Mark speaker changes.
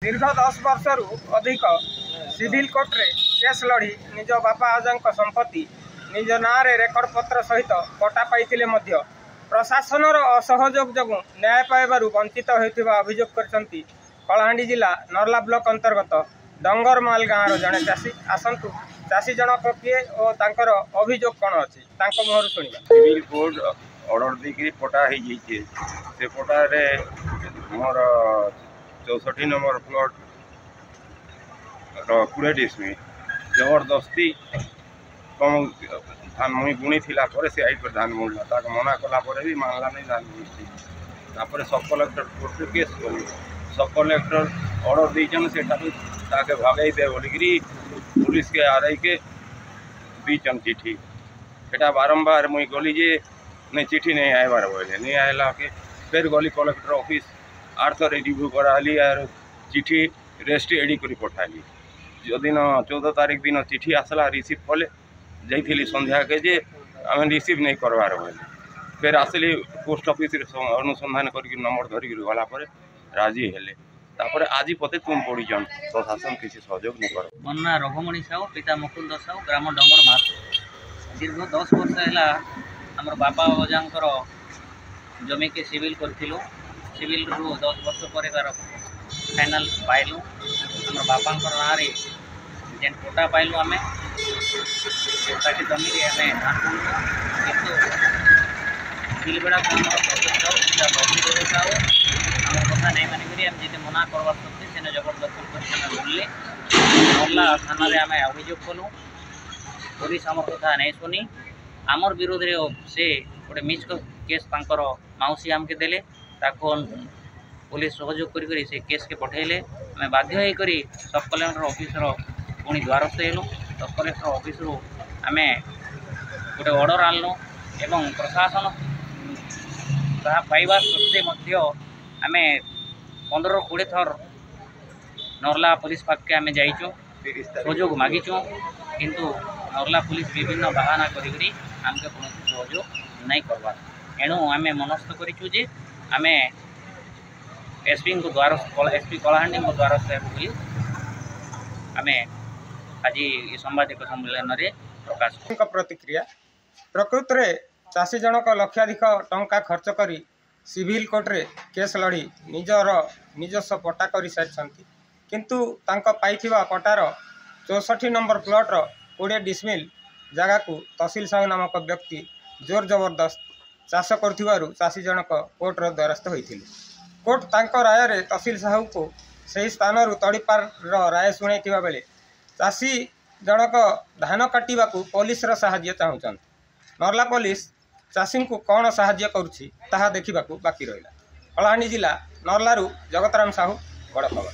Speaker 1: दीर्घ 10 वर्ष अधिक सिविल कोर्ट रे केस लड़ी निज बापा आजा संपत्ति निज ना रेकर्ड पत्र सहित पटा पाइथिले मध्य प्रशासन असहयोग जो न्याय पाइबार वंचित होता अभियोग करछंती कलाहांडी जिला नर्ला ब्लॉक अंतर्गत डंगरमाल गाँव जड़े चाषी आसतु चाषी जनक किए और तांकर अभियोग कौन अच्छी मुहर शुणा।
Speaker 2: सिविल कोर्ट ऑर्डर देकर पटा हो से पटा रे मोर 64 नंबर प्लॉट 20 डिसमिल जबरदस्ती कम धान मुई बुणी थिला पर से आई पर धान मुड़ला ताक मना कला पर भी मानला नहीं धान बुणी तापर सब कलेक्टर कोर्ट केस कली सब कलेक्टर ऑर्डर देचन से ताके भागई दे बोलिकी पुलिस के आरआई के दीचन चिट्ठी सेटा बारंबार मुई गली जे नहीं चिट्ठी नहीं आयबार बोले नहीं आयला के फिर गली कलेक्टर ऑफिस 8 थर रिव्यू कराली और चिट्ठी रेस्ट एडी कर पठाली जो दिन 14 तारीख दिन चिट्ठी आसला रिसीव कले जाइली संध्या के जे आम रिसीव नहीं करवार बोले फिर आसली पोस्ट ऑफिस अनुसंधान कर नंबर धरिक गला राजी हेले तापर आज पते तुम पड़ीचन प्रशासन किसी सहयोग नहीं कर।
Speaker 3: मो ना रघुमणि साहू पिता मुकुंद साहू ग्राम डंगरमाल दीर्घ 10 वर्ष है आम बापा अजांकर जमी के सिविल करूँ सिविल रु 10 वर्ष पर तार फाइनाल पाइलु आम बापा ना जेन कोटा पाइलु आम जमी धान किंतु बिलबेड़ा को आम कथा नहीं मानिक आम जी मना करवार सकते से जबरदस्ती कर बोलले नर्ला थाना आम अभियोग कलु पुलिस आम कथा नहीं शुनी आमर विरोध में से गोटे मिस केस मौसी आमके देले पुलिस सहयोग करी से केस के पठेले आम बाध्य होकर सब कलेक्टर ऑफिसर पुणी द्वारस्थ हेलु सब कलेक्टर ऑफिस आम गोटे ऑर्डर आनलु एवं प्रशासन ताहा पाइबा सत्वे आम 15-20 थर नर्ला पुलिस पाखे आम जाइचु सहयोग मागिचु किंतु नर्ला पुलिस विभिन्न बहाना करी आमके कौन सहयोग नहीं करवार एणु आम मनस्थ करूँ जे आम एसपी को द्वारस्थ एसपी कलाहांडी को द्वारस्थ बोली आम आज ये सांबादिक सम्मेलन में प्रकाश
Speaker 1: प्रतिक्रिया प्रकृत में चाषी जनक लक्षाधिक टंका खर्च करी सिविल कोर्ट रे केस लड़ी निजस्व पट्टा कर सारी किंतु तांका पाइथिबा पट्टार 64 नंबर प्लॉट 20 डिसमिल जगह को तहसील साहू नामक व्यक्ति जोर जबरदस्त चाष कर चाषी जनक कोर्ट द्वारस्थ होते कोर्ट तांको राय रे तहसील साहू को सही स्थान तड़ीपार राय शुणाई बेले चाषी जनक धान काटा पुलिस साहाय्य चाहूँ नर्ला पुलिस चाषी को कौन साहाय्य करुछि ताहा देखिबाकू बाकी रहिला। कलाहांडी जिला नर्लारू जगतराम साहू बड़ खबर।